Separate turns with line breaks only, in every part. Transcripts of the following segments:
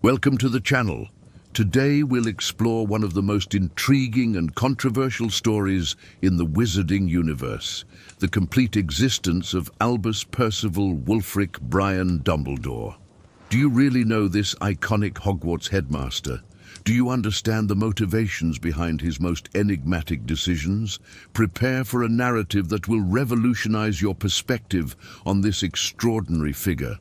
Welcome to the channel. Today we'll explore one of the most intriguing and controversial stories in the wizarding universe, the complete existence of Albus Percival Wulfric Brian Dumbledore. Do you really know this iconic Hogwarts headmaster? Do you understand the motivations behind his most enigmatic decisions? Prepare for a narrative that will revolutionize your perspective on this extraordinary figure.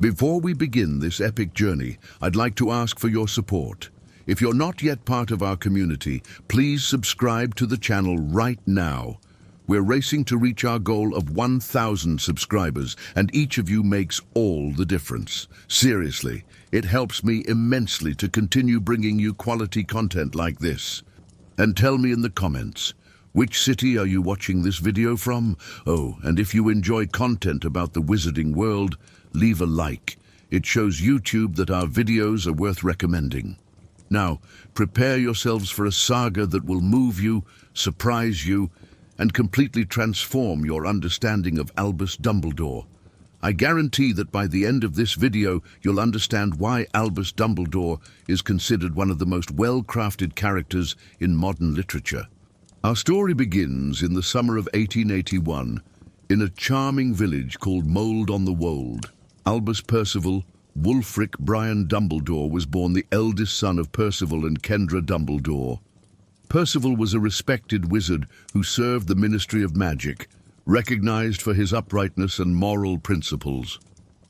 Before we begin this epic journey, I'd like to ask for your support. If you're not yet part of our community, please subscribe to the channel right now. We're racing to reach our goal of 1,000 subscribers, and each of you makes all the difference. Seriously, it helps me immensely to continue bringing you quality content like this. And tell me in the comments, which city are you watching this video from? Oh, and if you enjoy content about the wizarding world, leave a like. It shows YouTube that our videos are worth recommending. Now, prepare yourselves for a saga that will move you, surprise you, and completely transform your understanding of Albus Dumbledore. I guarantee that by the end of this video, you'll understand why Albus Dumbledore is considered one of the most well-crafted characters in modern literature. Our story begins in the summer of 1881, in a charming village called Mold-on-the-Wold. Albus Percival Wulfric Brian Dumbledore was born the eldest son of Percival and Kendra Dumbledore. Percival was a respected wizard who served the Ministry of Magic, recognized for his uprightness and moral principles.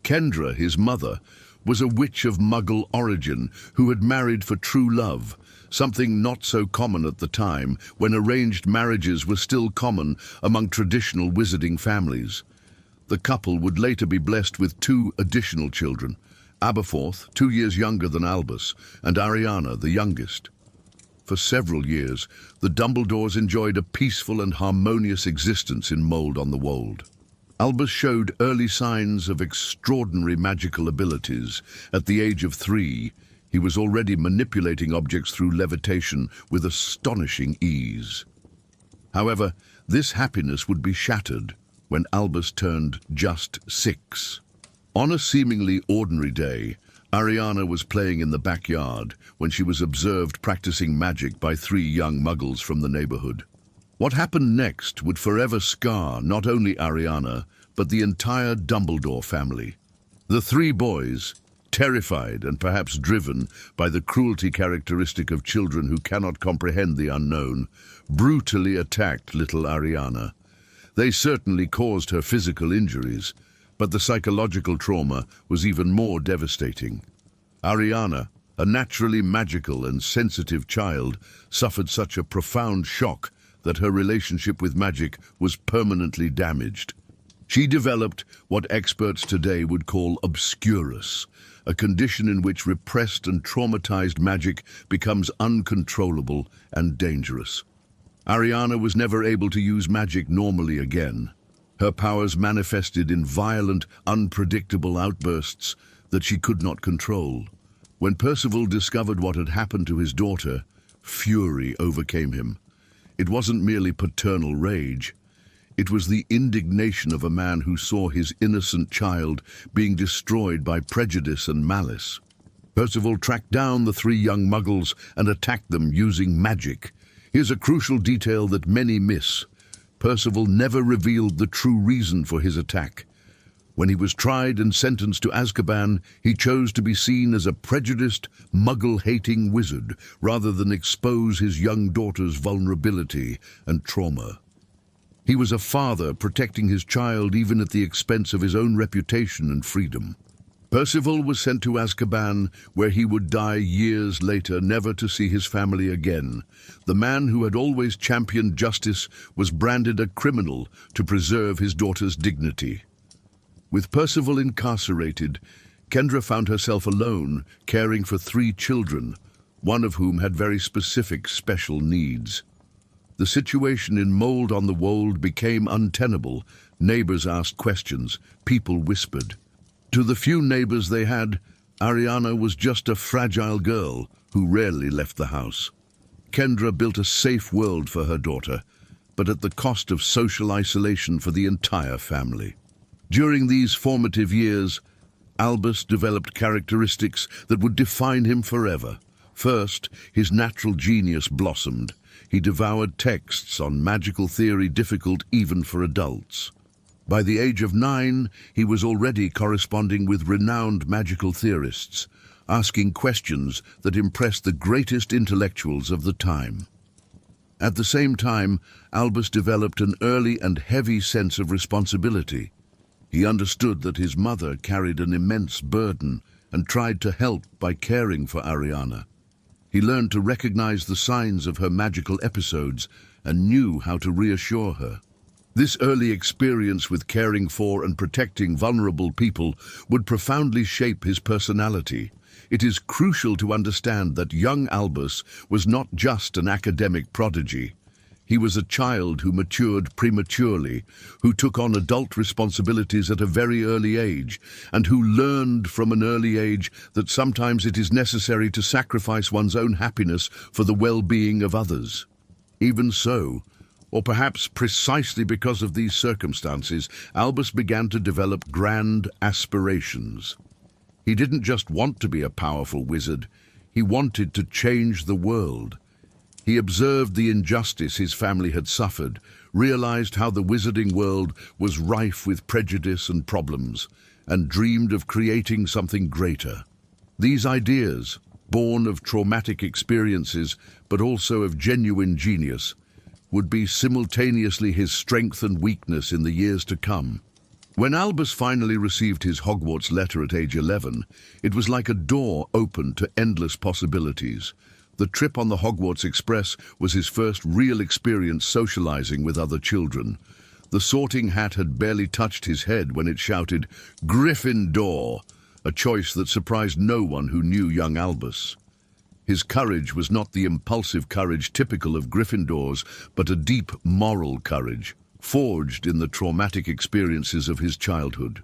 Kendra, his mother, was a witch of Muggle origin who had married for true love, something not so common at the time when arranged marriages were still common among traditional wizarding families. The couple would later be blessed with 2 additional children, Aberforth, 2 years younger than Albus, and Ariana, the youngest. For several years, the Dumbledores enjoyed a peaceful and harmonious existence in Mold-on-the-Wold. Albus showed early signs of extraordinary magical abilities. At the age of 3, he was already manipulating objects through levitation with astonishing ease. However, this happiness would be shattered when Albus turned just 6. On a seemingly ordinary day, Ariana was playing in the backyard when she was observed practicing magic by 3 young muggles from the neighborhood. What happened next would forever scar not only Ariana, but the entire Dumbledore family. The 3 boys, terrified and perhaps driven by the cruelty characteristic of children who cannot comprehend the unknown, brutally attacked little Ariana. They certainly caused her physical injuries, but the psychological trauma was even more devastating. Ariana, a naturally magical and sensitive child, suffered such a profound shock that her relationship with magic was permanently damaged. She developed what experts today would call obscurus, a condition in which repressed and traumatized magic becomes uncontrollable and dangerous. Ariana was never able to use magic normally again. Her powers manifested in violent, unpredictable outbursts that she could not control. When Percival discovered what had happened to his daughter, fury overcame him. It wasn't merely paternal rage. It was the indignation of a man who saw his innocent child being destroyed by prejudice and malice. Percival tracked down the 3 young muggles and attacked them using magic. Here's a crucial detail that many miss. Percival never revealed the true reason for his attack. When he was tried and sentenced to Azkaban, he chose to be seen as a prejudiced, Muggle-hating wizard rather than expose his young daughter's vulnerability and trauma. He was a father protecting his child even at the expense of his own reputation and freedom. Percival was sent to Azkaban, where he would die years later, never to see his family again. The man who had always championed justice was branded a criminal to preserve his daughter's dignity. With Percival incarcerated, Kendra found herself alone, caring for 3 children, one of whom had very specific special needs. The situation in Mold-on-the-Wold became untenable. Neighbors asked questions, people whispered. To the few neighbors they had, Ariana was just a fragile girl who rarely left the house. Kendra built a safe world for her daughter, but at the cost of social isolation for the entire family. During these formative years, Albus developed characteristics that would define him forever. First, his natural genius blossomed. He devoured texts on magical theory difficult even for adults. By the age of 9, he was already corresponding with renowned magical theorists, asking questions that impressed the greatest intellectuals of the time. At the same time, Albus developed an early and heavy sense of responsibility. He understood that his mother carried an immense burden and tried to help by caring for Ariana. He learned to recognize the signs of her magical episodes and knew how to reassure her. This early experience with caring for and protecting vulnerable people would profoundly shape his personality. It is crucial to understand that young Albus was not just an academic prodigy. He was a child who matured prematurely, who took on adult responsibilities at a very early age, and who learned from an early age that sometimes it is necessary to sacrifice one's own happiness for the well-being of others. Even so, or perhaps precisely because of these circumstances, Albus began to develop grand aspirations. He didn't just want to be a powerful wizard, he wanted to change the world. He observed the injustice his family had suffered, realized how the wizarding world was rife with prejudice and problems, and dreamed of creating something greater. These ideas, born of traumatic experiences but also of genuine genius, would be simultaneously his strength and weakness in the years to come. When Albus finally received his Hogwarts letter at age 11, it was like a door opened to endless possibilities. The trip on the Hogwarts Express was his first real experience socializing with other children. The sorting hat had barely touched his head when it shouted, "Gryffindor!" a choice that surprised no one who knew young Albus. His courage was not the impulsive courage typical of Gryffindors, but a deep moral courage, forged in the traumatic experiences of his childhood.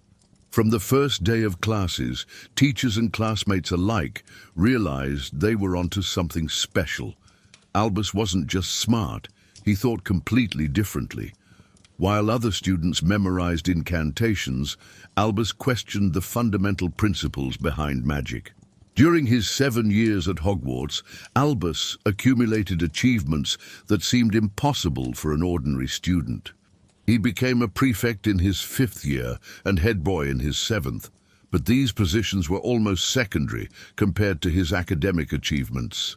From the first day of classes, teachers and classmates alike realized they were onto something special. Albus wasn't just smart, he thought completely differently. While other students memorized incantations, Albus questioned the fundamental principles behind magic. During his 7 years at Hogwarts, Albus accumulated achievements that seemed impossible for an ordinary student. He became a prefect in his 5th year and head boy in his 7th, but these positions were almost secondary compared to his academic achievements.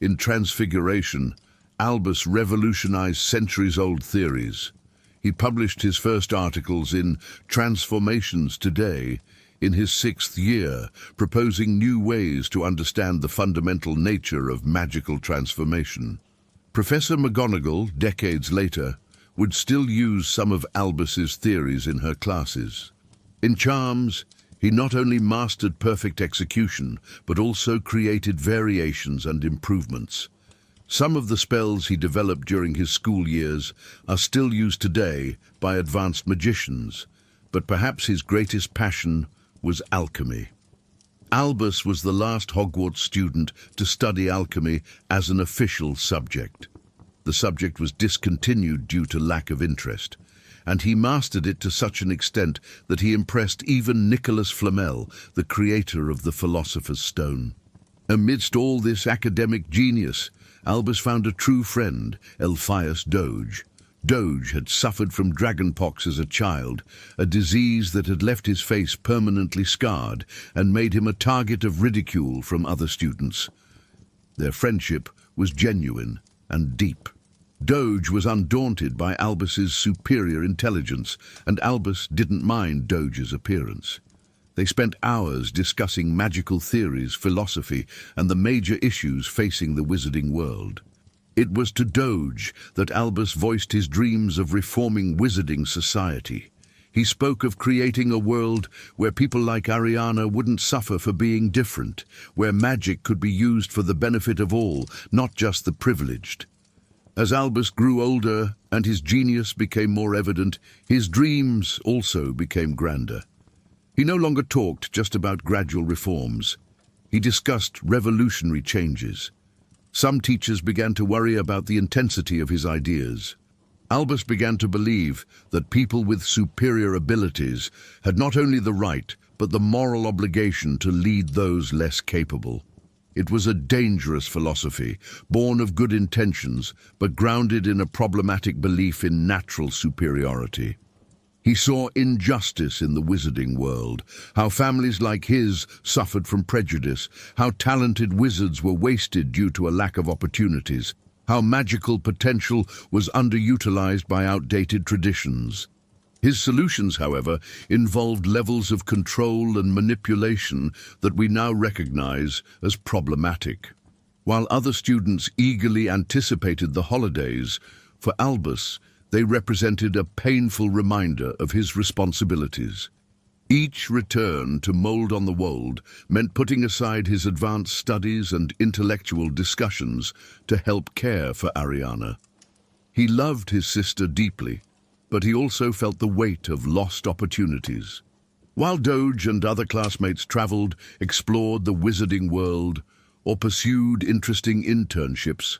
In Transfiguration, Albus revolutionized centuries-old theories. He published his first articles in Transformations Today in his 6th year, proposing new ways to understand the fundamental nature of magical transformation. Professor McGonagall, decades later, would still use some of Albus's theories in her classes. In Charms, he not only mastered perfect execution, but also created variations and improvements. Some of the spells he developed during his school years are still used today by advanced magicians, but perhaps his greatest passion was alchemy. Albus was the last Hogwarts student to study alchemy as an official subject. The subject was discontinued due to lack of interest, and he mastered it to such an extent that he impressed even Nicholas Flamel, the creator of the Philosopher's Stone. Amidst all this academic genius, Albus found a true friend, Elphias Doge. Doge had suffered from dragonpox as a child, a disease that had left his face permanently scarred and made him a target of ridicule from other students. Their friendship was genuine and deep. Doge was undaunted by Albus's superior intelligence, and Albus didn't mind Doge's appearance. They spent hours discussing magical theories, philosophy, and the major issues facing the wizarding world. It was to Doge that Albus voiced his dreams of reforming wizarding society. He spoke of creating a world where people like Ariana wouldn't suffer for being different, where magic could be used for the benefit of all, not just the privileged. As Albus grew older and his genius became more evident, his dreams also became grander. He no longer talked just about gradual reforms. He discussed revolutionary changes. Some teachers began to worry about the intensity of his ideas. Albus began to believe that people with superior abilities had not only the right, but the moral obligation to lead those less capable. It was a dangerous philosophy, born of good intentions, but grounded in a problematic belief in natural superiority. He saw injustice in the wizarding world, how families like his suffered from prejudice, how talented wizards were wasted due to a lack of opportunities, how magical potential was underutilized by outdated traditions. His solutions, however, involved levels of control and manipulation that we now recognize as problematic. While other students eagerly anticipated the holidays, for Albus, they represented a painful reminder of his responsibilities. Each return to Mold on the Wold meant putting aside his advanced studies and intellectual discussions to help care for Ariana. He loved his sister deeply, but he also felt the weight of lost opportunities. While Doge and other classmates traveled, explored the wizarding world, or pursued interesting internships,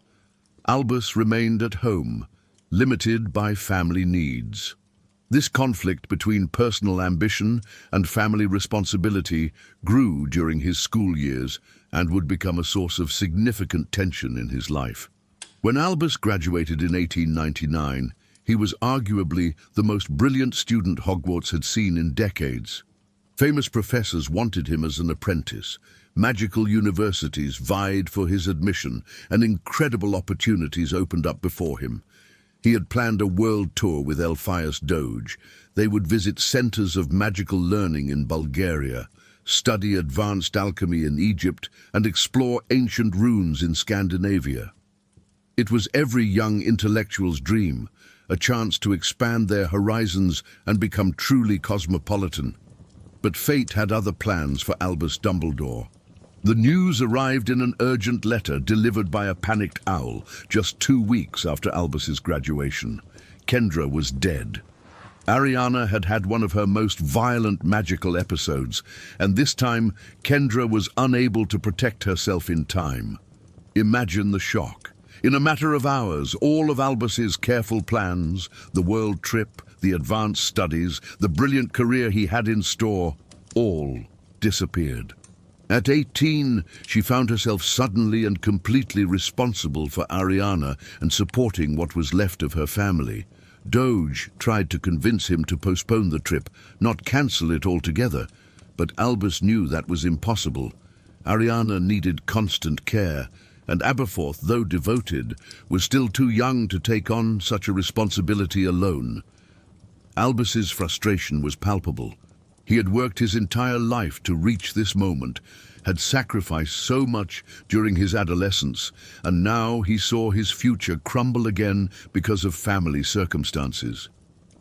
Albus remained at home, limited by family needs. This conflict between personal ambition and family responsibility grew during his school years and would become a source of significant tension in his life. When Albus graduated in 1899, he was arguably the most brilliant student Hogwarts had seen in decades. Famous professors wanted him as an apprentice. Magical universities vied for his admission, and incredible opportunities opened up before him. He had planned a world tour with Elphias Doge. They would visit centers of magical learning in Bulgaria, study advanced alchemy in Egypt, and explore ancient runes in Scandinavia. It was every young intellectual's dream, a chance to expand their horizons and become truly cosmopolitan. But fate had other plans for Albus Dumbledore. The news arrived in an urgent letter delivered by a panicked owl just 2 weeks after Albus's graduation. Kendra was dead. Ariana had had one of her most violent magical episodes, and this time Kendra was unable to protect herself in time. Imagine the shock. In a matter of hours, all of Albus's careful plans, the world trip, the advanced studies, the brilliant career he had in store, all disappeared. At 18, she found herself suddenly and completely responsible for Ariana and supporting what was left of her family. Doge tried to convince him to postpone the trip, not cancel it altogether, but Albus knew that was impossible. Ariana needed constant care, and Aberforth, though devoted, was still too young to take on such a responsibility alone. Albus's frustration was palpable. He had worked his entire life to reach this moment, had sacrificed so much during his adolescence, and now he saw his future crumble again because of family circumstances.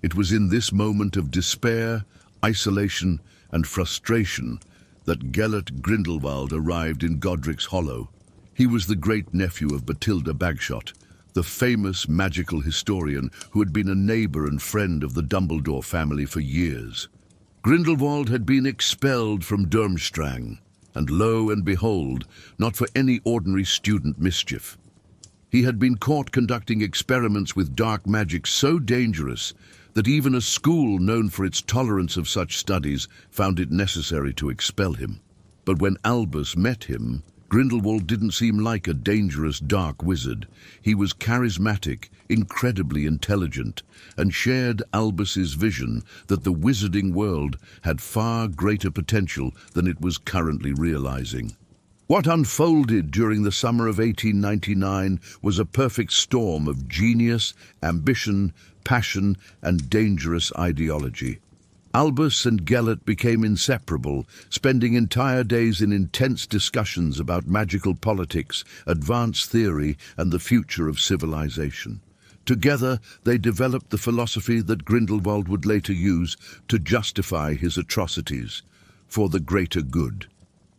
It was in this moment of despair, isolation, and frustration that Gellert Grindelwald arrived in Godric's Hollow. He was the great-nephew of Bathilda Bagshot, the famous magical historian who had been a neighbor and friend of the Dumbledore family for years. Grindelwald had been expelled from Durmstrang, and lo and behold, not for any ordinary student mischief. He had been caught conducting experiments with dark magic so dangerous that even a school known for its tolerance of such studies found it necessary to expel him. But when Albus met him, Grindelwald didn't seem like a dangerous dark wizard. He was charismatic, incredibly intelligent, and shared Albus's vision that the wizarding world had far greater potential than it was currently realizing. What unfolded during the summer of 1899 was a perfect storm of genius, ambition, passion, and dangerous ideology. Albus and Gellert became inseparable, spending entire days in intense discussions about magical politics, advanced theory, and the future of civilization. Together, they developed the philosophy that Grindelwald would later use to justify his atrocities, for the greater good.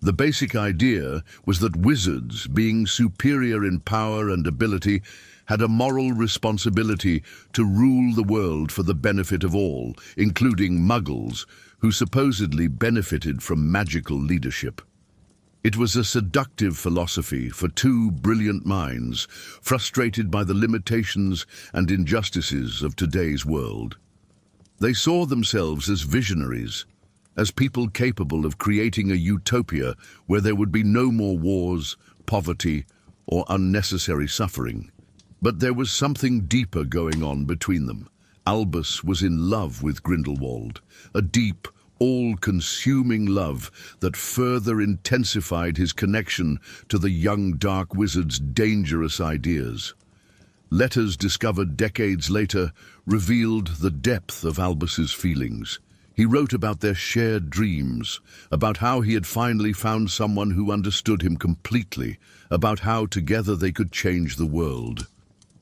The basic idea was that wizards, being superior in power and ability, had a moral responsibility to rule the world for the benefit of all, including muggles, who supposedly benefited from magical leadership. It was a seductive philosophy for two brilliant minds, frustrated by the limitations and injustices of today's world. They saw themselves as visionaries, as people capable of creating a utopia where there would be no more wars, poverty, or unnecessary suffering. But there was something deeper going on between them. Albus was in love with Grindelwald, a deep, all-consuming love that further intensified his connection to the young dark wizard's dangerous ideas. Letters discovered decades later revealed the depth of Albus's feelings. He wrote about their shared dreams, about how he had finally found someone who understood him completely, about how together they could change the world.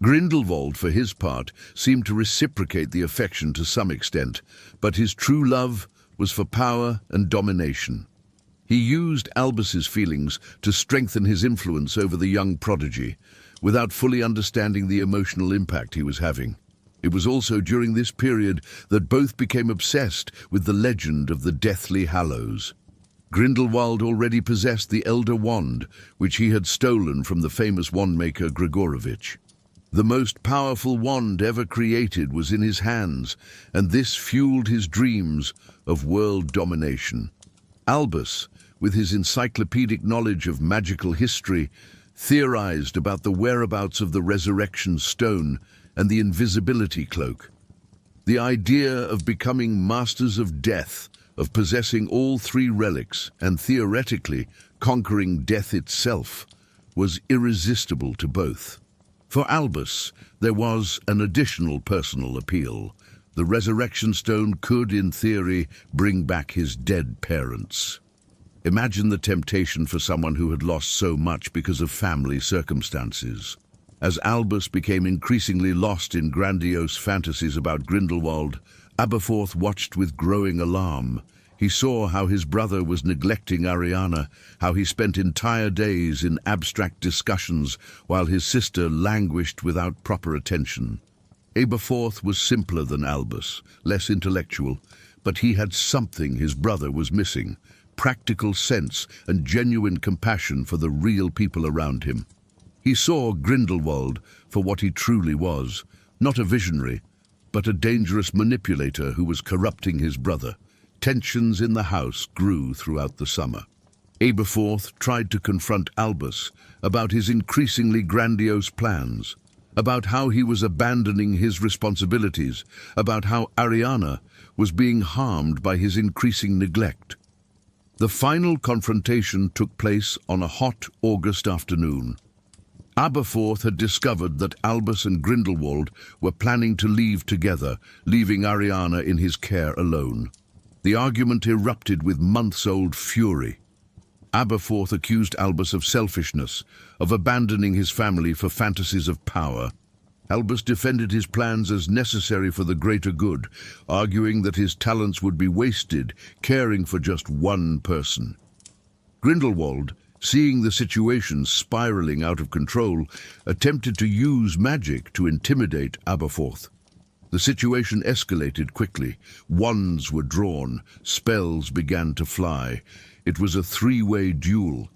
Grindelwald, for his part, seemed to reciprocate the affection to some extent, but his true love was for power and domination. He used Albus's feelings to strengthen his influence over the young prodigy, without fully understanding the emotional impact he was having. It was also during this period that both became obsessed with the legend of the Deathly Hallows. Grindelwald already possessed the Elder Wand, which he had stolen from the famous wandmaker Gregorovitch. The most powerful wand ever created was in his hands, and this fueled his dreams of world domination. Albus, with his encyclopedic knowledge of magical history, theorized about the whereabouts of the Resurrection Stone and the Invisibility Cloak. The idea of becoming masters of death, of possessing all three relics and theoretically conquering death itself, was irresistible to both. For Albus, there was an additional personal appeal. The Resurrection Stone could, in theory, bring back his dead parents. Imagine the temptation for someone who had lost so much because of family circumstances. As Albus became increasingly lost in grandiose fantasies about Grindelwald, Aberforth watched with growing alarm. He saw how his brother was neglecting Ariana, how he spent entire days in abstract discussions while his sister languished without proper attention. Aberforth was simpler than Albus, less intellectual, but he had something his brother was missing: practical sense and genuine compassion for the real people around him. He saw Grindelwald for what he truly was, not a visionary, but a dangerous manipulator who was corrupting his brother. Tensions in the house grew throughout the summer. Aberforth tried to confront Albus about his increasingly grandiose plans, about how he was abandoning his responsibilities, about how Ariana was being harmed by his increasing neglect. The final confrontation took place on a hot August afternoon. Aberforth had discovered that Albus and Grindelwald were planning to leave together, leaving Ariana in his care alone. The argument erupted with months-old fury. Aberforth accused Albus of selfishness, of abandoning his family for fantasies of power. Albus defended his plans as necessary for the greater good, arguing that his talents would be wasted caring for just one person. Grindelwald, seeing the situation spiraling out of control, attempted to use magic to intimidate Aberforth. The situation escalated quickly. Wands were drawn, spells began to fly. It was a three-way duel.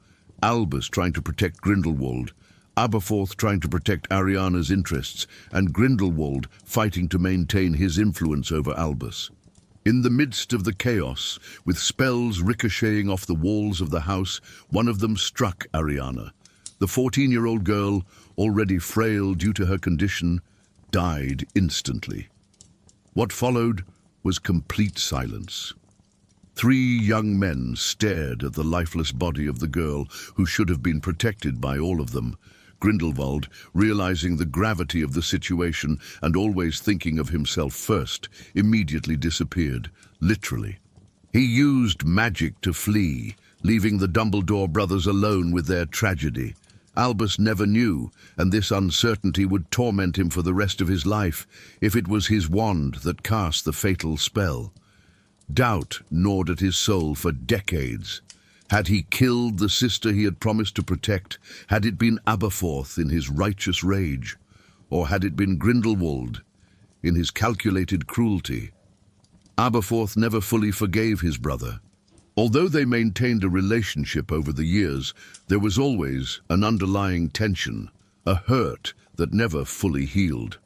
Albus trying to protect Grindelwald, Aberforth trying to protect Ariana's interests, and Grindelwald fighting to maintain his influence over Albus. In the midst of the chaos, with spells ricocheting off the walls of the house, one of them struck Ariana. The 14-year-old girl, already frail due to her condition, died instantly. What followed was complete silence. 3 young men stared at the lifeless body of the girl who should have been protected by all of them. Grindelwald, realizing the gravity of the situation and always thinking of himself first, immediately disappeared, literally. He used magic to flee, leaving the Dumbledore brothers alone with their tragedy. Albus never knew, and this uncertainty would torment him for the rest of his life if it was his wand that cast the fatal spell. Doubt gnawed at his soul for decades. Had he killed the sister he had promised to protect? Had it been Aberforth in his righteous rage? Or had it been Grindelwald in his calculated cruelty? Aberforth never fully forgave his brother. Although they maintained a relationship over the years, there was always an underlying tension, a hurt that never fully healed.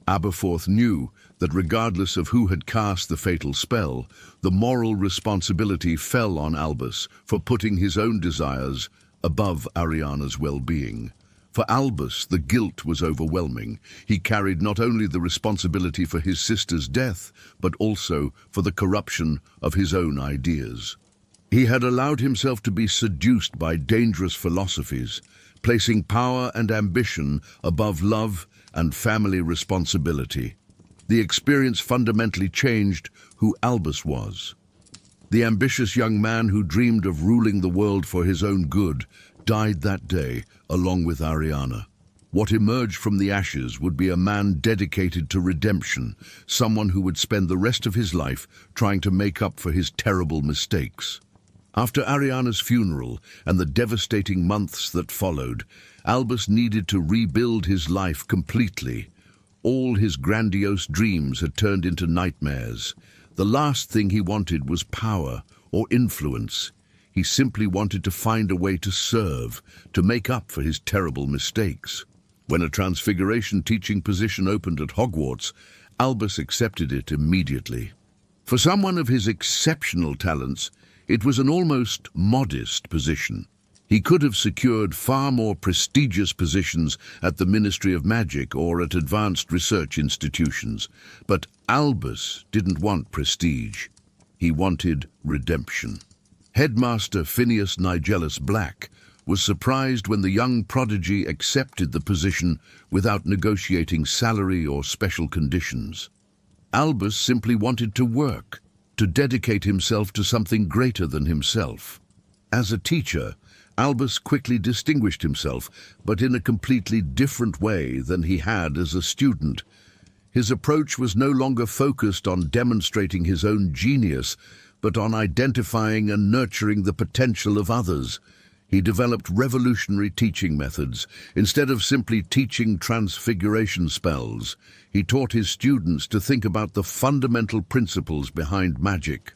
Aberforth knew that regardless of who had cast the fatal spell, the moral responsibility fell on Albus for putting his own desires above Ariana's well-being. For Albus, the guilt was overwhelming. He carried not only the responsibility for his sister's death, but also for the corruption of his own ideas. He had allowed himself to be seduced by dangerous philosophies, placing power and ambition above love and family responsibility. The experience fundamentally changed who Albus was. The ambitious young man who dreamed of ruling the world for his own good died that day, along with Ariana. What emerged from the ashes would be a man dedicated to redemption, someone who would spend the rest of his life trying to make up for his terrible mistakes. After Ariana's funeral and the devastating months that followed, Albus needed to rebuild his life completely. All his grandiose dreams had turned into nightmares. The last thing he wanted was power or influence. He simply wanted to find a way to serve, to make up for his terrible mistakes. When a transfiguration teaching position opened at Hogwarts, Albus accepted it immediately. For someone of his exceptional talents, it was an almost modest position. He could have secured far more prestigious positions at the Ministry of Magic or at advanced research institutions. But Albus didn't want prestige. He wanted redemption. Headmaster Phineas Nigellus Black was surprised when the young prodigy accepted the position without negotiating salary or special conditions. Albus simply wanted to work, to dedicate himself to something greater than himself. As a teacher, Albus quickly distinguished himself, but in a completely different way than he had as a student. His approach was no longer focused on demonstrating his own genius, but on identifying and nurturing the potential of others. He developed revolutionary teaching methods. Instead of simply teaching transfiguration spells, he taught his students to think about the fundamental principles behind magic.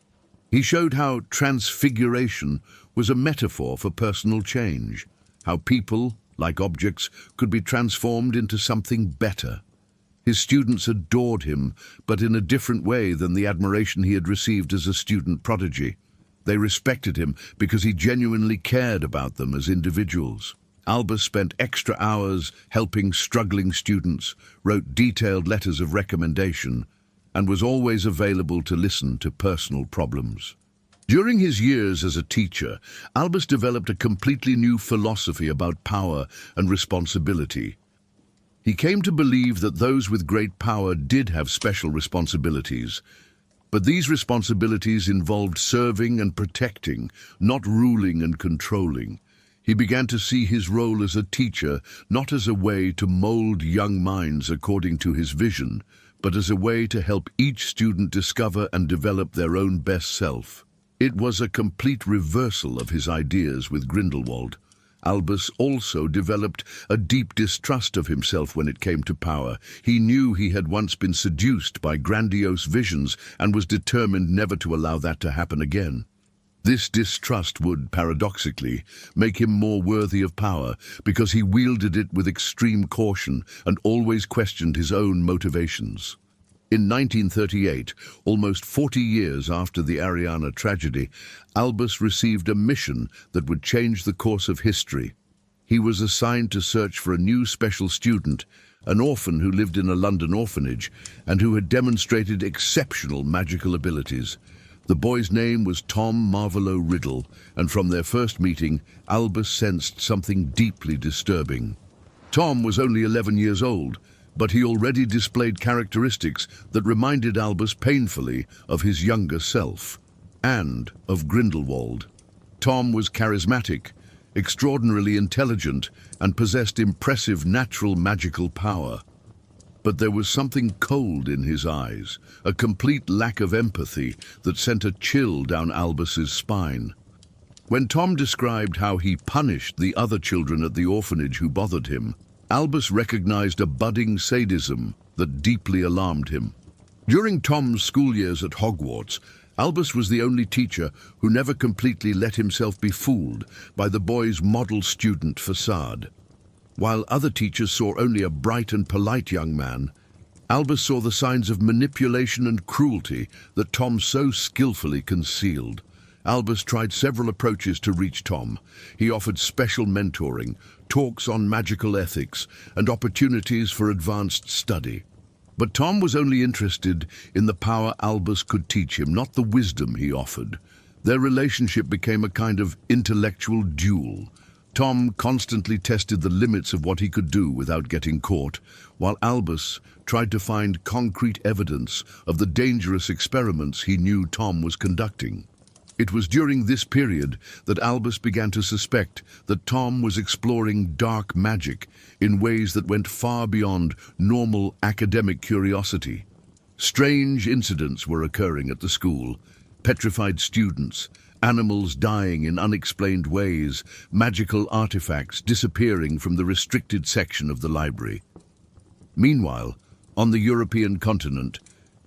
He showed how transfiguration was a metaphor for personal change, how people, like objects, could be transformed into something better. His students adored him, but in a different way than the admiration he had received as a student prodigy. They respected him because he genuinely cared about them as individuals. Albus spent extra hours helping struggling students, wrote detailed letters of recommendation, and was always available to listen to personal problems. During his years as a teacher, Albus developed a completely new philosophy about power and responsibility. He came to believe that those with great power did have special responsibilities, but these responsibilities involved serving and protecting, not ruling and controlling. He began to see his role as a teacher not as a way to mold young minds according to his vision, but as a way to help each student discover and develop their own best self. It was a complete reversal of his ideas with Grindelwald. Albus also developed a deep distrust of himself when it came to power. He knew he had once been seduced by grandiose visions and was determined never to allow that to happen again. This distrust would, paradoxically, make him more worthy of power because he wielded it with extreme caution and always questioned his own motivations. In 1938, almost 40 years after the Ariana tragedy, Albus received a mission that would change the course of history. He was assigned to search for a new special student, an orphan who lived in a London orphanage and who had demonstrated exceptional magical abilities. The boy's name was Tom Marvolo Riddle, and from their first meeting, Albus sensed something deeply disturbing. Tom was only 11 years old, but he already displayed characteristics that reminded Albus painfully of his younger self, and of Grindelwald. Tom was charismatic, extraordinarily intelligent, and possessed impressive natural magical power. But there was something cold in his eyes, a complete lack of empathy that sent a chill down Albus's spine. When Tom described how he punished the other children at the orphanage who bothered him, Albus recognized a budding sadism that deeply alarmed him. During Tom's school years at Hogwarts, Albus was the only teacher who never completely let himself be fooled by the boy's model student facade. While other teachers saw only a bright and polite young man, Albus saw the signs of manipulation and cruelty that Tom so skillfully concealed. Albus tried several approaches to reach Tom. He offered special mentoring, talks on magical ethics, and opportunities for advanced study. But Tom was only interested in the power Albus could teach him, not the wisdom he offered. Their relationship became a kind of intellectual duel. Tom constantly tested the limits of what he could do without getting caught, while Albus tried to find concrete evidence of the dangerous experiments he knew Tom was conducting. It was during this period that Albus began to suspect that Tom was exploring dark magic in ways that went far beyond normal academic curiosity. Strange incidents were occurring at the school: petrified students, animals dying in unexplained ways, magical artifacts disappearing from the restricted section of the library. Meanwhile, on the European continent,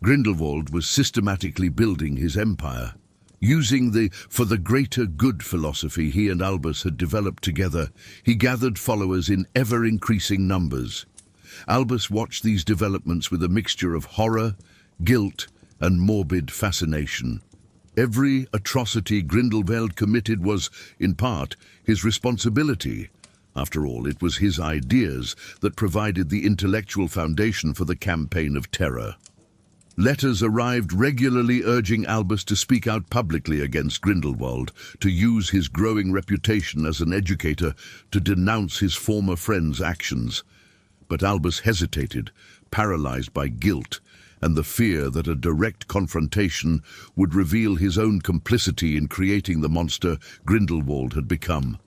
Grindelwald was systematically building his empire. Using the "for the greater good" philosophy he and Albus had developed together, he gathered followers in ever-increasing numbers. Albus watched these developments with a mixture of horror, guilt, and morbid fascination. Every atrocity Grindelwald committed was, in part, his responsibility. After all, it was his ideas that provided the intellectual foundation for the Campaign of Terror. Letters arrived regularly urging Albus to speak out publicly against Grindelwald, to use his growing reputation as an educator to denounce his former friend's actions. But Albus hesitated, paralyzed by guilt and the fear that a direct confrontation would reveal his own complicity in creating the monster Grindelwald had become.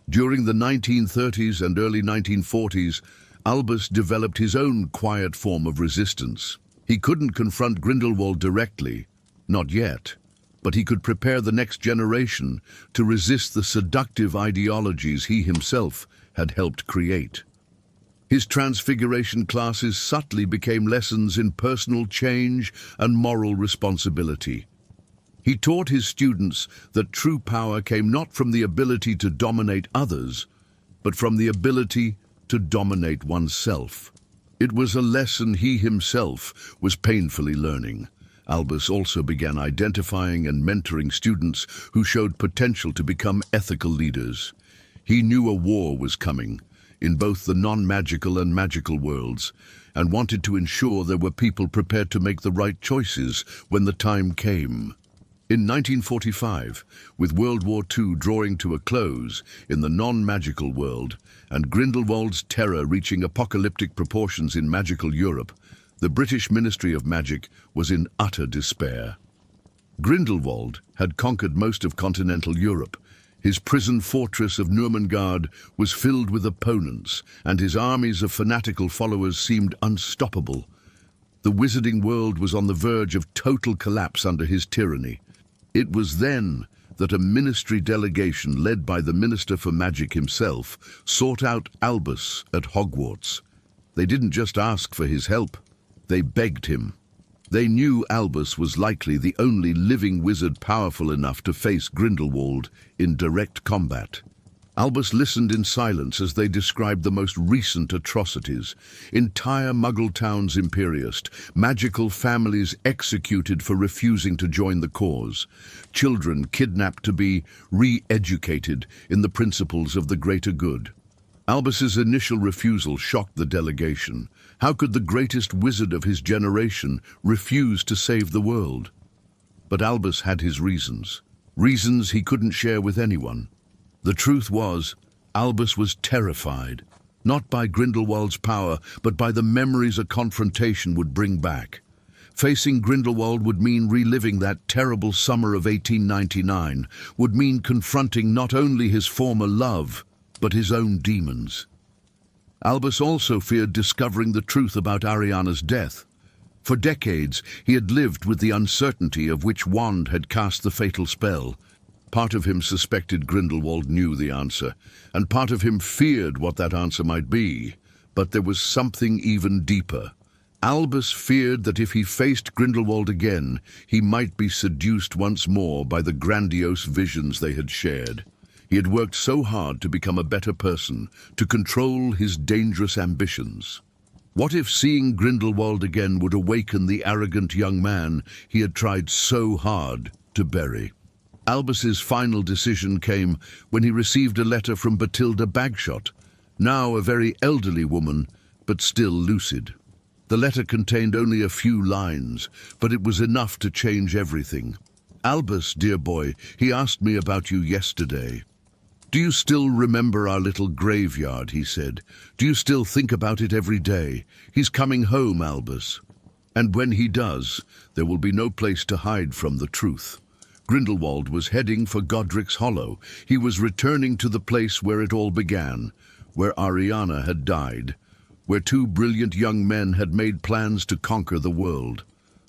During the 1930s and early 1940s, Albus developed his own quiet form of resistance. He couldn't confront Grindelwald directly, not yet, but he could prepare the next generation to resist the seductive ideologies he himself had helped create. His transfiguration classes subtly became lessons in personal change and moral responsibility. He taught his students that true power came not from the ability to dominate others, but from the ability to dominate oneself. It was a lesson he himself was painfully learning. Albus also began identifying and mentoring students who showed potential to become ethical leaders. He knew a war was coming, in both the non-magical and magical worlds, and wanted to ensure there were people prepared to make the right choices when the time came. In 1945, with World War II drawing to a close in the non-magical world, and Grindelwald's terror reaching apocalyptic proportions in magical Europe, the British Ministry of Magic was in utter despair. Grindelwald had conquered most of continental Europe. His prison fortress of Nurmengard was filled with opponents, and his armies of fanatical followers seemed unstoppable. The wizarding world was on the verge of total collapse under his tyranny. It was then that a ministry delegation led by the Minister for Magic himself sought out Albus at Hogwarts. They didn't just ask for his help, they begged him. They knew Albus was likely the only living wizard powerful enough to face Grindelwald in direct combat. Albus listened in silence as they described the most recent atrocities. Entire Muggle towns imperioused, magical families executed for refusing to join the cause, children kidnapped to be re-educated in the principles of the greater good. Albus's initial refusal shocked the delegation. How could the greatest wizard of his generation refuse to save the world? But Albus had his reasons he couldn't share with anyone. The truth was, Albus was terrified, not by Grindelwald's power, but by the memories a confrontation would bring back. Facing Grindelwald would mean reliving that terrible summer of 1899, would mean confronting not only his former love, but his own demons. Albus also feared discovering the truth about Ariana's death. For decades, he had lived with the uncertainty of which wand had cast the fatal spell. Part of him suspected Grindelwald knew the answer, and part of him feared what that answer might be. But there was something even deeper. Albus feared that if he faced Grindelwald again, he might be seduced once more by the grandiose visions they had shared. He had worked so hard to become a better person, to control his dangerous ambitions. What if seeing Grindelwald again would awaken the arrogant young man he had tried so hard to bury? Albus's final decision came when he received a letter from Bathilda Bagshot, now a very elderly woman, but still lucid. The letter contained only a few lines, but it was enough to change everything. "Albus, dear boy, he asked me about you yesterday. Do you still remember our little graveyard?" he said. "Do you still think about it every day? He's coming home, Albus. And when he does, there will be no place to hide from the truth." Grindelwald was heading for Godric's Hollow. He was returning to the place where it all began, where Ariana had died, where two brilliant young men had made plans to conquer the world.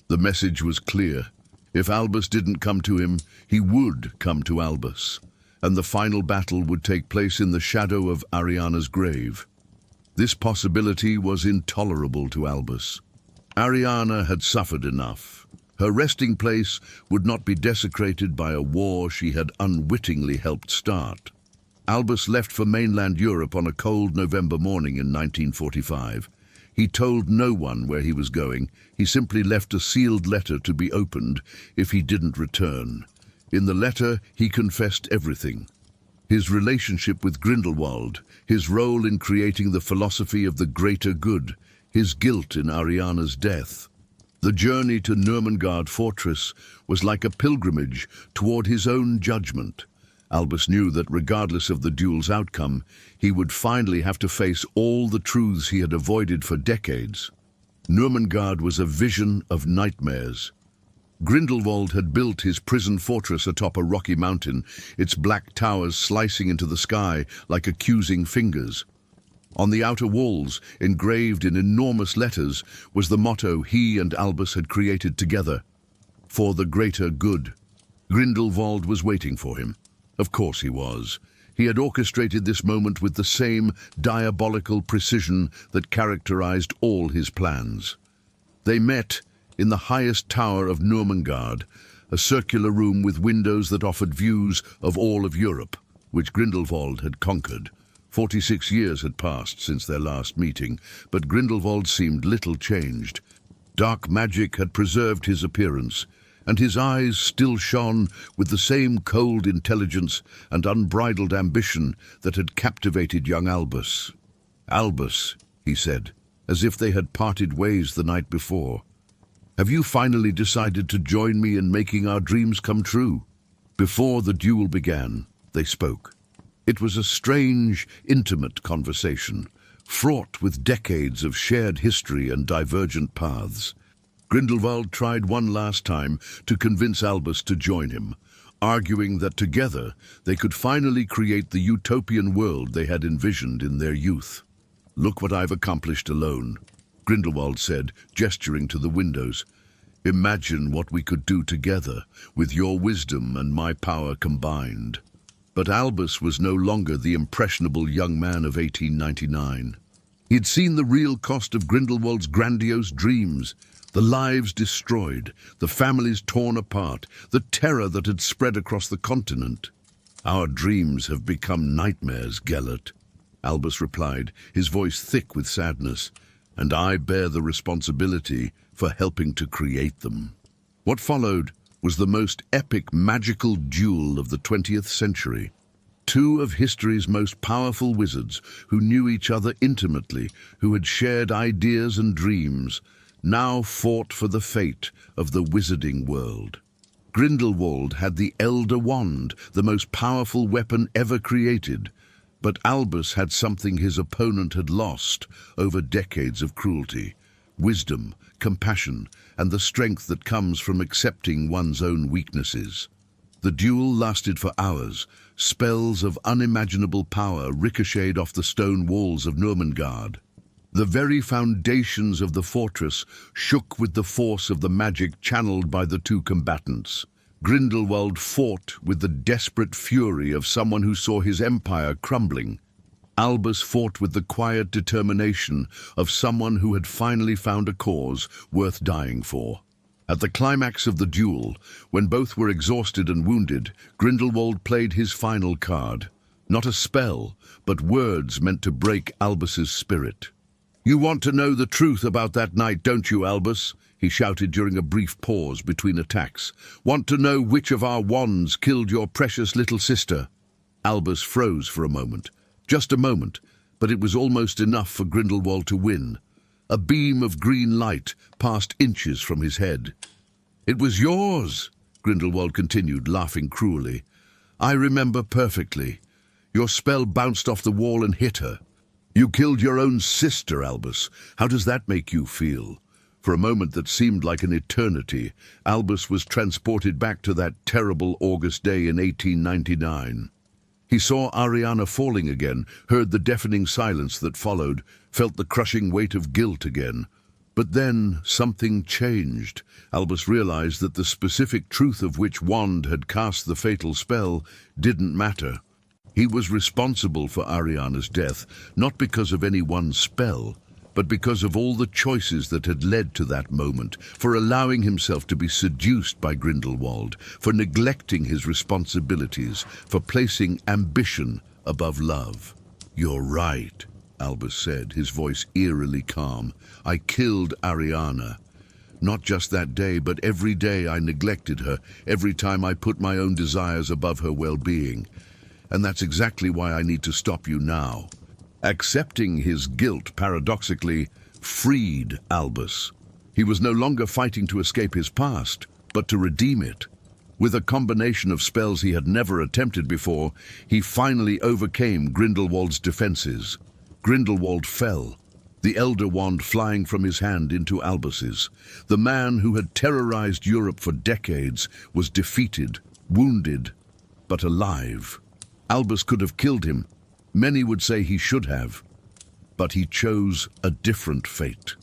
The message was clear. If Albus didn't come to him, he would come to Albus, and the final battle would take place in the shadow of Ariana's grave. This possibility was intolerable to Albus. Ariana had suffered enough. Her resting place would not be desecrated by a war she had unwittingly helped start. Albus left for mainland Europe on a cold November morning in 1945. He told no one where he was going. He simply left a sealed letter to be opened if he didn't return. In the letter, he confessed everything. His relationship with Grindelwald, his role in creating the philosophy of the greater good, his guilt in Ariana's death. The journey to Nurmengard Fortress was like a pilgrimage toward his own judgment. Albus knew that regardless of the duel's outcome, he would finally have to face all the truths he had avoided for decades. Nurmengard was a vision of nightmares. Grindelwald had built his prison fortress atop a rocky mountain, its black towers slicing into the sky like accusing fingers. On the outer walls, engraved in enormous letters, was the motto he and Albus had created together: "For the greater good." Grindelwald was waiting for him. Of course he was. He had orchestrated this moment with the same diabolical precision that characterized all his plans. They met in the highest tower of Nurmengard, a circular room with windows that offered views of all of Europe, which Grindelwald had conquered. 46 years had passed since their last meeting, but Grindelwald seemed little changed. Dark magic had preserved his appearance, and his eyes still shone with the same cold intelligence and unbridled ambition that had captivated young Albus. "Albus," he said, as if they had parted ways the night before, "have you finally decided to join me in making our dreams come true?" Before the duel began, they spoke. It was a strange, intimate conversation, fraught with decades of shared history and divergent paths. Grindelwald tried one last time to convince Albus to join him, arguing that together they could finally create the utopian world they had envisioned in their youth. "Look what I've accomplished alone," Grindelwald said, gesturing to the windows. "Imagine what we could do together, with your wisdom and my power combined." But Albus was no longer the impressionable young man of 1899. He had seen the real cost of Grindelwald's grandiose dreams, the lives destroyed, the families torn apart, the terror that had spread across the continent. "Our dreams have become nightmares, Gellert," Albus replied, his voice thick with sadness, "and I bear the responsibility for helping to create them." What followed was the most epic magical duel of the 20th century. Two of history's most powerful wizards, who knew each other intimately, who had shared ideas and dreams, now fought for the fate of the wizarding world. Grindelwald had the Elder Wand, the most powerful weapon ever created, but Albus had something his opponent had lost over decades of cruelty: wisdom, compassion, and the strength that comes from accepting one's own weaknesses. The duel lasted for hours. Spells of unimaginable power ricocheted off the stone walls of Nurmengard. The very foundations of the fortress shook with the force of the magic channeled by the two combatants. Grindelwald fought with the desperate fury of someone who saw his empire crumbling. Albus fought with the quiet determination of someone who had finally found a cause worth dying for. At the climax of the duel, when both were exhausted and wounded, Grindelwald played his final card. Not a spell, but words meant to break Albus's spirit. "You want to know the truth about that night, don't you, Albus?" he shouted during a brief pause between attacks. "Want to know which of our wands killed your precious little sister?" Albus froze for a moment. Just a moment, but it was almost enough for Grindelwald to win. A beam of green light passed inches from his head. "It was yours," Grindelwald continued, laughing cruelly. "I remember perfectly. Your spell bounced off the wall and hit her. You killed your own sister, Albus. How does that make you feel?" For a moment that seemed like an eternity, Albus was transported back to that terrible August day in 1899. He saw Ariana falling again, heard the deafening silence that followed, felt the crushing weight of guilt again. But then something changed. Albus realized that the specific truth of which wand had cast the fatal spell didn't matter. He was responsible for Ariana's death, not because of any one spell, but because of all the choices that had led to that moment, for allowing himself to be seduced by Grindelwald, for neglecting his responsibilities, for placing ambition above love. "You're right," Albus said, his voice eerily calm. "I killed Ariana. Not just that day, but every day I neglected her, every time I put my own desires above her well-being. And that's exactly why I need to stop you now." Accepting his guilt, paradoxically, freed Albus. He was no longer fighting to escape his past, but to redeem it. With a combination of spells he had never attempted before, he finally overcame Grindelwald's defenses. Grindelwald fell, the Elder Wand flying from his hand into Albus's. The man who had terrorized Europe for decades was defeated, wounded, but alive. Albus could have killed him. Many would say he should have. But he chose a different fate.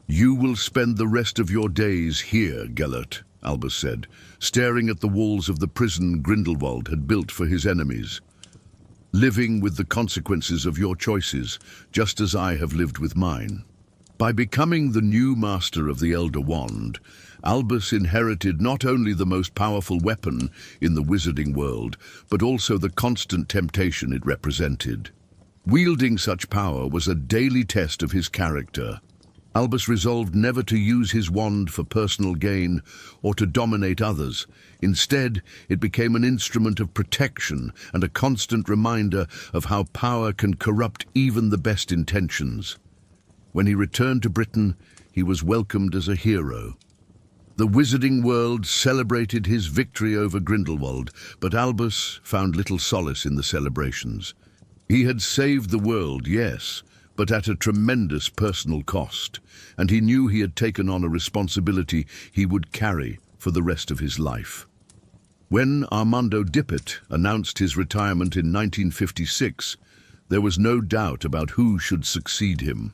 "You will spend the rest of your days here, Gellert," Albus said, staring at the walls of the prison Grindelwald had built for his enemies. "Living with the consequences of your choices, just as I have lived with mine." By becoming the new master of the Elder Wand, Albus inherited not only the most powerful weapon in the wizarding world, but also the constant temptation it represented. Wielding such power was a daily test of his character. Albus resolved never to use his wand for personal gain or to dominate others. Instead, it became an instrument of protection and a constant reminder of how power can corrupt even the best intentions. When he returned to Britain, he was welcomed as a hero. The wizarding world celebrated his victory over Grindelwald, but Albus found little solace in the celebrations. He had saved the world, yes, but at a tremendous personal cost, and he knew he had taken on a responsibility he would carry for the rest of his life. When Armando Dippet announced his retirement in 1956, there was no doubt about who should succeed him.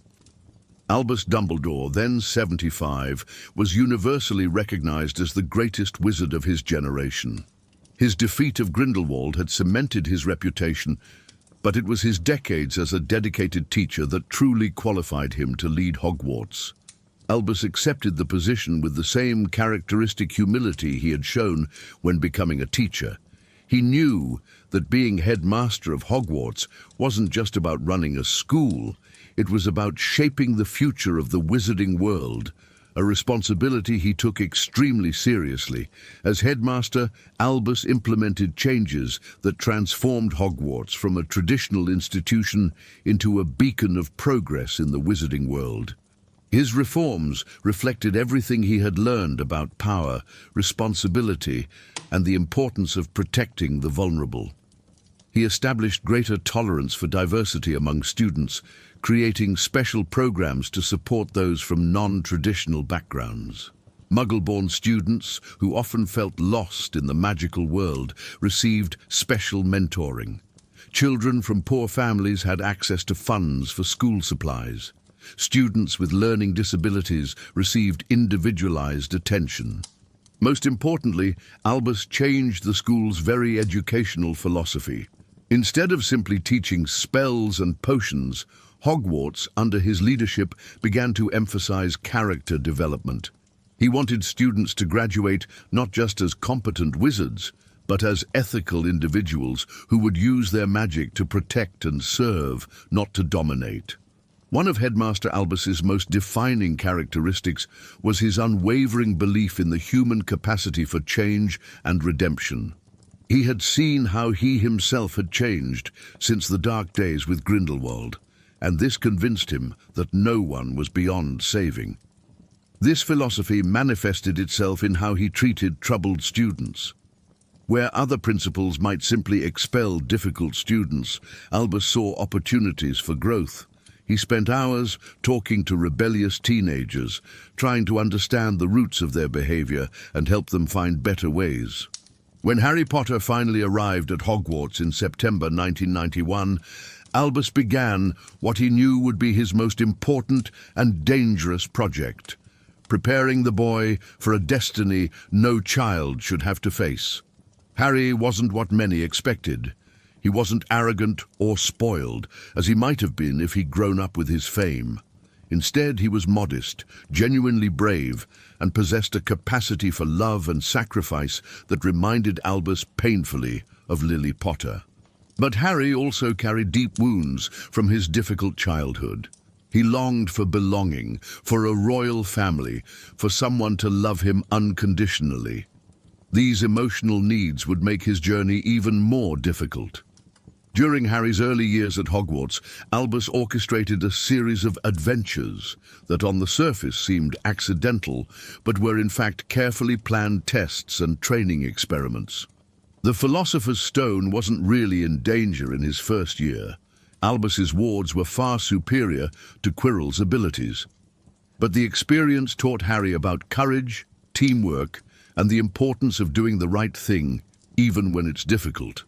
Albus Dumbledore, then 75, was universally recognized as the greatest wizard of his generation. His defeat of Grindelwald had cemented his reputation, but it was his decades as a dedicated teacher that truly qualified him to lead Hogwarts. Albus accepted the position with the same characteristic humility he had shown when becoming a teacher. He knew that being headmaster of Hogwarts wasn't just about running a school. It was about shaping the future of the wizarding world, a responsibility he took extremely seriously. As headmaster, Albus implemented changes that transformed Hogwarts from a traditional institution into a beacon of progress in the wizarding world. His reforms reflected everything he had learned about power, responsibility, and the importance of protecting the vulnerable. He established greater tolerance for diversity among students, creating special programs to support those from non-traditional backgrounds. Muggle-born students, who often felt lost in the magical world, received special mentoring. Children from poor families had access to funds for school supplies. Students with learning disabilities received individualized attention. Most importantly, Albus changed the school's very educational philosophy. Instead of simply teaching spells and potions, Hogwarts, under his leadership, began to emphasize character development. He wanted students to graduate not just as competent wizards, but as ethical individuals who would use their magic to protect and serve, not to dominate. One of Headmaster Albus's most defining characteristics was his unwavering belief in the human capacity for change and redemption. He had seen how he himself had changed since the dark days with Grindelwald, and this convinced him that no one was beyond saving. This philosophy manifested itself in how he treated troubled students. Where other principals might simply expel difficult students, Albus saw opportunities for growth. He spent hours talking to rebellious teenagers, trying to understand the roots of their behavior and help them find better ways. When Harry Potter finally arrived at Hogwarts in September 1991, Albus began what he knew would be his most important and dangerous project, preparing the boy for a destiny no child should have to face. Harry wasn't what many expected. He wasn't arrogant or spoiled, as he might have been if he'd grown up with his fame. Instead, he was modest, genuinely brave, and possessed a capacity for love and sacrifice that reminded Albus painfully of Lily Potter. But Harry also carried deep wounds from his difficult childhood. He longed for belonging, for a royal family, for someone to love him unconditionally. These emotional needs would make his journey even more difficult. During Harry's early years at Hogwarts, Albus orchestrated a series of adventures that on the surface seemed accidental, but were in fact carefully planned tests and training experiments. The Philosopher's Stone wasn't really in danger in his first year. Albus's wards were far superior to Quirrell's abilities. But the experience taught Harry about courage, teamwork, and the importance of doing the right thing, even when it's difficult.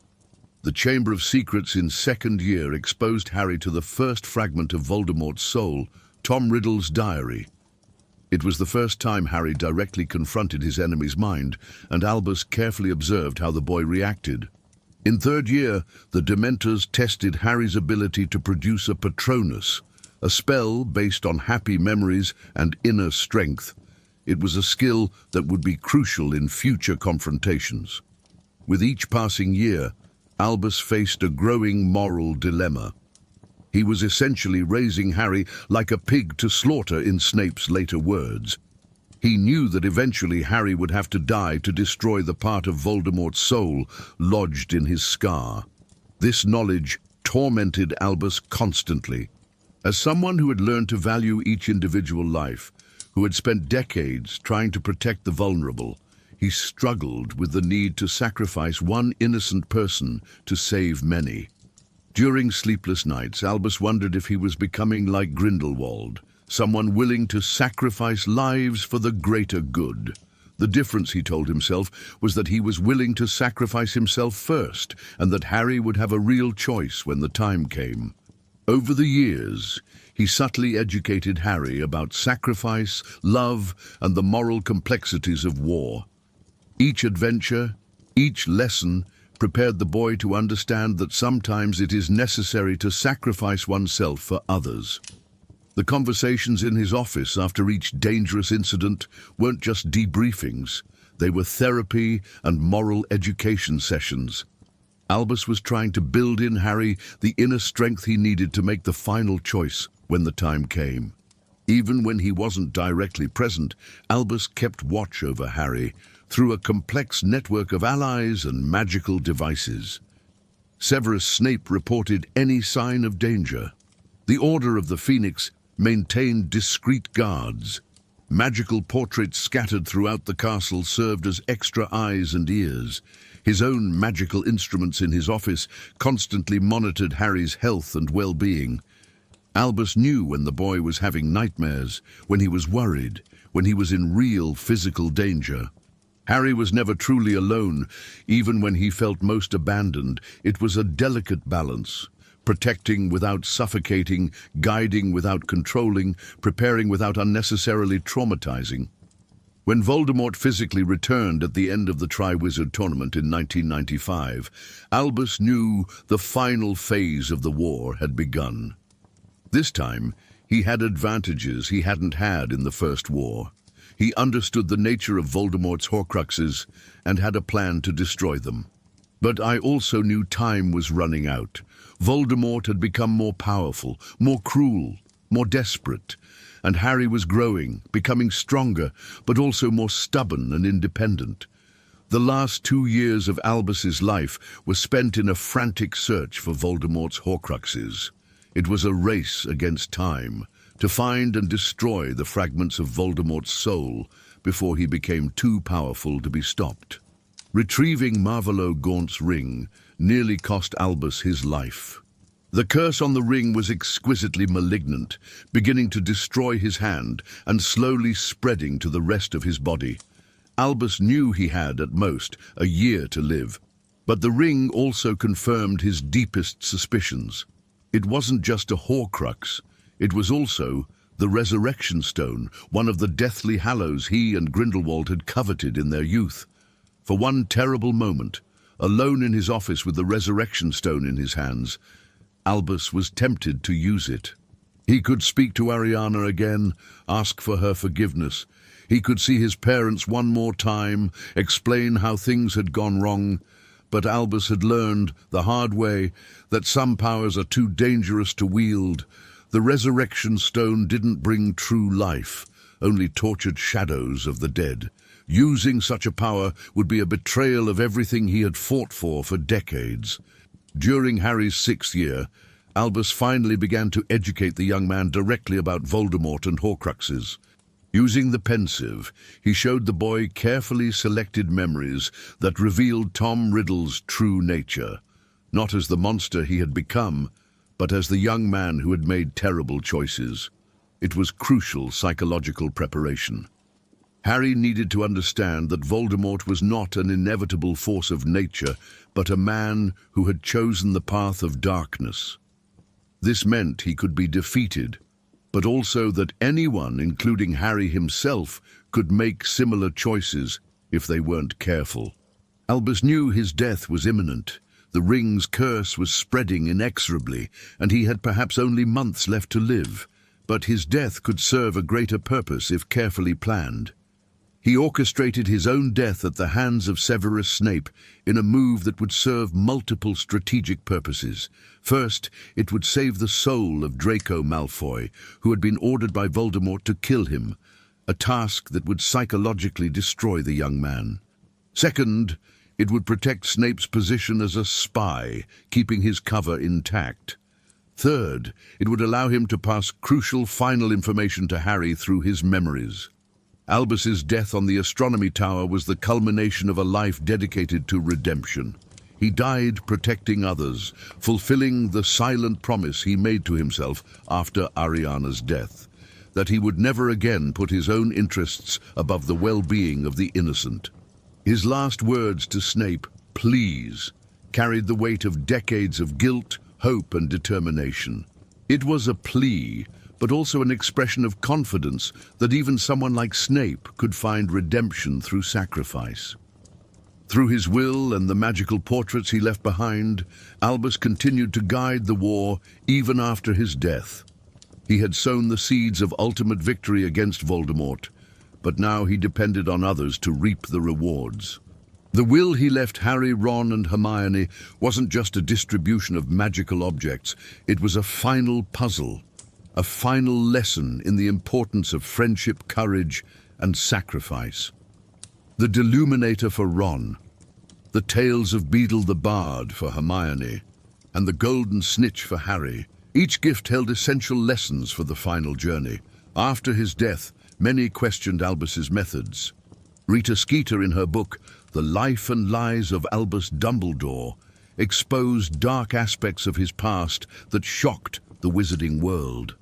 The Chamber of Secrets in second year exposed Harry to the first fragment of Voldemort's soul, Tom Riddle's diary. It was the first time Harry directly confronted his enemy's mind, and Albus carefully observed how the boy reacted. In third year, the Dementors tested Harry's ability to produce a Patronus, a spell based on happy memories and inner strength. It was a skill that would be crucial in future confrontations. With each passing year, Albus faced a growing moral dilemma. He was essentially raising Harry like a pig to slaughter, in Snape's later words. He knew that eventually Harry would have to die to destroy the part of Voldemort's soul lodged in his scar. This knowledge tormented Albus constantly. As someone who had learned to value each individual life, who had spent decades trying to protect the vulnerable, he struggled with the need to sacrifice one innocent person to save many. During sleepless nights, Albus wondered if he was becoming like Grindelwald, someone willing to sacrifice lives for the greater good. The difference, he told himself, was that he was willing to sacrifice himself first, and that Harry would have a real choice when the time came. Over the years, he subtly educated Harry about sacrifice, love, and the moral complexities of war. Each adventure, each lesson, prepared the boy to understand that sometimes it is necessary to sacrifice oneself for others. The conversations in his office after each dangerous incident weren't just debriefings, they were therapy and moral education sessions. Albus was trying to build in Harry the inner strength he needed to make the final choice when the time came. Even when he wasn't directly present, Albus kept watch over Harry through a complex network of allies and magical devices. Severus Snape reported any sign of danger. The Order of the Phoenix maintained discreet guards. Magical portraits scattered throughout the castle served as extra eyes and ears. His own magical instruments in his office constantly monitored Harry's health and well-being. Albus knew when the boy was having nightmares, when he was worried, when he was in real physical danger. Harry was never truly alone, even when he felt most abandoned. It was a delicate balance, protecting without suffocating, guiding without controlling, preparing without unnecessarily traumatizing. When Voldemort physically returned at the end of the Triwizard Tournament in 1995, Albus knew the final phase of the war had begun. This time, he had advantages he hadn't had in the First War. He understood the nature of Voldemort's Horcruxes and had a plan to destroy them. But I also knew time was running out. Voldemort had become more powerful, more cruel. more desperate, and Harry was growing, becoming stronger, but also more stubborn and independent. The last 2 years of Albus's life were spent in a frantic search for Voldemort's Horcruxes. It was a race against time, to find and destroy the fragments of Voldemort's soul before he became too powerful to be stopped. Retrieving Marvolo Gaunt's ring nearly cost Albus his life. The curse on the ring was exquisitely malignant, beginning to destroy his hand and slowly spreading to the rest of his body. Albus knew he had, at most, a year to live, but the ring also confirmed his deepest suspicions. It wasn't just a Horcrux, it was also the Resurrection Stone, one of the deathly hallows he and Grindelwald had coveted in their youth. For one terrible moment, alone in his office with the Resurrection Stone in his hands, Albus was tempted to use it. He could speak to Ariana again, ask for her forgiveness. He could see his parents one more time, explain how things had gone wrong. But Albus had learned, the hard way, that some powers are too dangerous to wield. The Resurrection Stone didn't bring true life, only tortured shadows of the dead. Using such a power would be a betrayal of everything he had fought for decades. During Harry's 6th year, Albus finally began to educate the young man directly about Voldemort and Horcruxes. Using the pensieve, he showed the boy carefully selected memories that revealed Tom Riddle's true nature, not as the monster he had become, but as the young man who had made terrible choices. It was crucial psychological preparation. Harry needed to understand that Voldemort was not an inevitable force of nature, but a man who had chosen the path of darkness. This meant he could be defeated, but also that anyone, including Harry himself, could make similar choices if they weren't careful. Albus knew his death was imminent. The ring's curse was spreading inexorably, and he had perhaps only months left to live. But his death could serve a greater purpose if carefully planned. He orchestrated his own death at the hands of Severus Snape in a move that would serve multiple strategic purposes. First, it would save the soul of Draco Malfoy, who had been ordered by Voldemort to kill him, a task that would psychologically destroy the young man. Second, it would protect Snape's position as a spy, keeping his cover intact. Third, it would allow him to pass crucial final information to Harry through his memories. Albus's death on the Astronomy Tower was the culmination of a life dedicated to redemption. He died protecting others, fulfilling the silent promise he made to himself after Ariana's death, that he would never again put his own interests above the well-being of the innocent. His last words to Snape, "Please," carried the weight of decades of guilt, hope, and determination. It was a plea, but also an expression of confidence that even someone like Snape could find redemption through sacrifice. Through his will and the magical portraits he left behind, Albus continued to guide the war even after his death. He had sown the seeds of ultimate victory against Voldemort, but now he depended on others to reap the rewards. The will he left Harry, Ron, and Hermione wasn't just a distribution of magical objects, it was a final puzzle. A final lesson in the importance of friendship, courage, and sacrifice. The Deluminator for Ron, the Tales of Beedle the Bard for Hermione, and the Golden Snitch for Harry. Each gift held essential lessons for the final journey. After his death, many questioned Albus's methods. Rita Skeeter, in her book, The Life and Lies of Albus Dumbledore, exposed dark aspects of his past that shocked the wizarding world.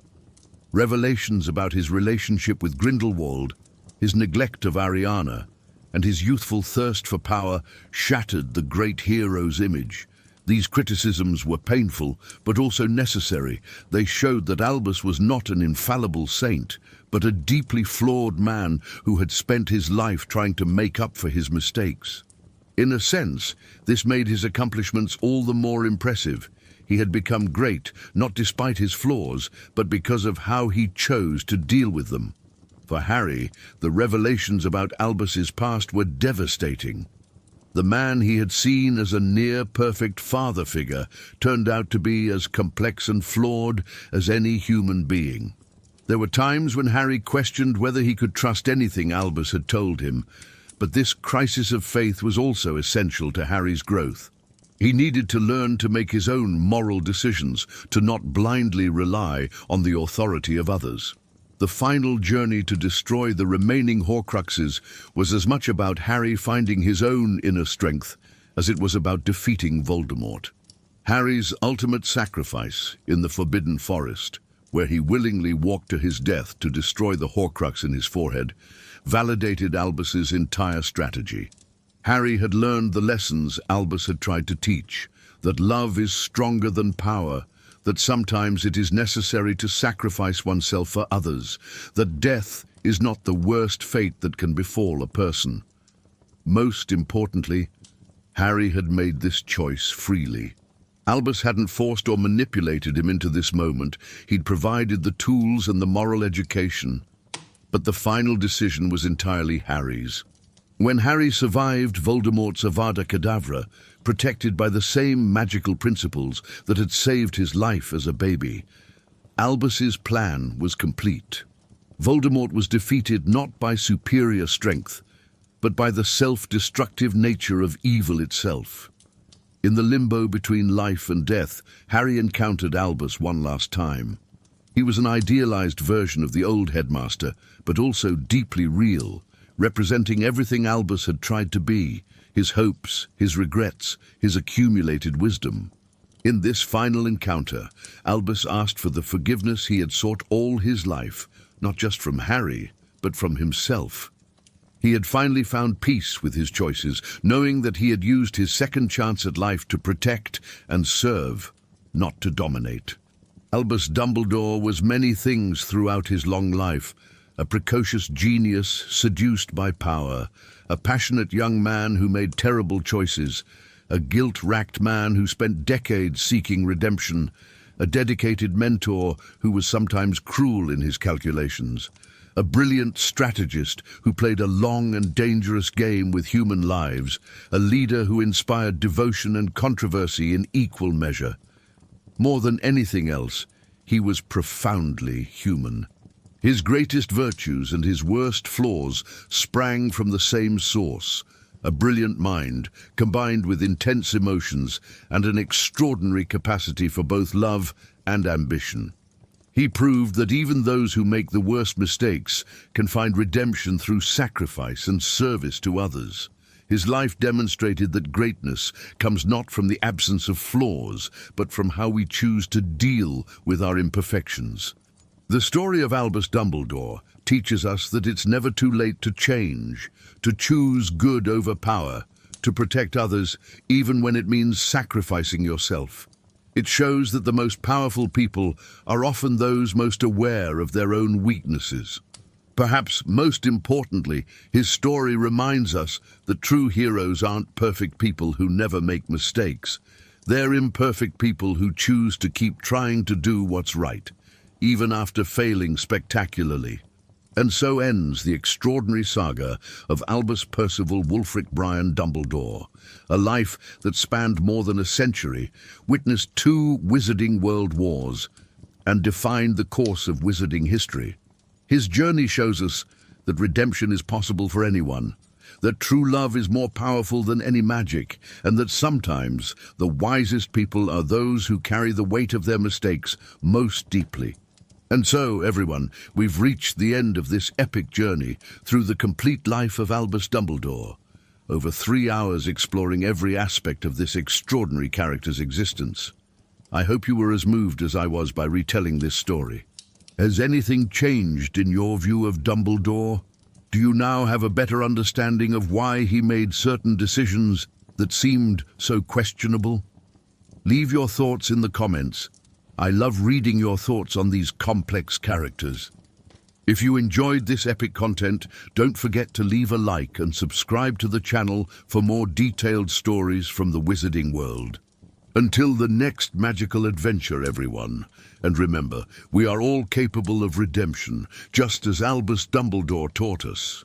Revelations about his relationship with Grindelwald, his neglect of Ariana, and his youthful thirst for power shattered the great hero's image. These criticisms were painful, but also necessary. They showed that Albus was not an infallible saint, but a deeply flawed man who had spent his life trying to make up for his mistakes. In a sense, this made his accomplishments all the more impressive. He had become great, not despite his flaws, but because of how he chose to deal with them. For Harry, the revelations about Albus's past were devastating. The man he had seen as a near-perfect father figure turned out to be as complex and flawed as any human being. There were times when Harry questioned whether he could trust anything Albus had told him, but this crisis of faith was also essential to Harry's growth. He needed to learn to make his own moral decisions, to not blindly rely on the authority of others. The final journey to destroy the remaining Horcruxes was as much about Harry finding his own inner strength as it was about defeating Voldemort. Harry's ultimate sacrifice in the Forbidden Forest, where he willingly walked to his death to destroy the Horcrux in his forehead, validated Albus's entire strategy. Harry had learned the lessons Albus had tried to teach, that love is stronger than power, that sometimes it is necessary to sacrifice oneself for others, that death is not the worst fate that can befall a person. Most importantly, Harry had made this choice freely. Albus hadn't forced or manipulated him into this moment. He'd provided the tools and the moral education. But the final decision was entirely Harry's. When Harry survived Voldemort's Avada Kedavra, protected by the same magical principles that had saved his life as a baby, Albus's plan was complete. Voldemort was defeated not by superior strength, but by the self-destructive nature of evil itself. In the limbo between life and death, Harry encountered Albus one last time. He was an idealized version of the old headmaster, but also deeply real, representing everything Albus had tried to be, his hopes, his regrets, his accumulated wisdom. In this final encounter, Albus asked for the forgiveness he had sought all his life, not just from Harry, but from himself. He had finally found peace with his choices, knowing that he had used his second chance at life to protect and serve, not to dominate. Albus Dumbledore was many things throughout his long life: a precocious genius seduced by power, a passionate young man who made terrible choices, a guilt-racked man who spent decades seeking redemption, a dedicated mentor who was sometimes cruel in his calculations, a brilliant strategist who played a long and dangerous game with human lives, a leader who inspired devotion and controversy in equal measure. More than anything else, he was profoundly human. His greatest virtues and his worst flaws sprang from the same source: a brilliant mind, combined with intense emotions and an extraordinary capacity for both love and ambition. He proved that even those who make the worst mistakes can find redemption through sacrifice and service to others. His life demonstrated that greatness comes not from the absence of flaws, but from how we choose to deal with our imperfections. The story of Albus Dumbledore teaches us that it's never too late to change, to choose good over power, to protect others, even when it means sacrificing yourself. It shows that the most powerful people are often those most aware of their own weaknesses. Perhaps most importantly, his story reminds us that true heroes aren't perfect people who never make mistakes. They're imperfect people who choose to keep trying to do what's right, even after failing spectacularly. And so ends the extraordinary saga of Albus Percival Wulfric Brian Dumbledore, a life that spanned more than a century, witnessed 2 wizarding world wars, and defined the course of wizarding history. His journey shows us that redemption is possible for anyone, that true love is more powerful than any magic, and that sometimes the wisest people are those who carry the weight of their mistakes most deeply. And so, everyone, we've reached the end of this epic journey through the complete life of Albus Dumbledore. Over 3 hours exploring every aspect of this extraordinary character's existence. I hope you were as moved as I was by retelling this story. Has anything changed in your view of Dumbledore? Do you now have a better understanding of why he made certain decisions that seemed so questionable? Leave your thoughts in the comments. I love reading your thoughts on these complex characters. If you enjoyed this epic content, don't forget to leave a like and subscribe to the channel for more detailed stories from the wizarding world. Until the next magical adventure, everyone. And remember, we are all capable of redemption, just as Albus Dumbledore taught us.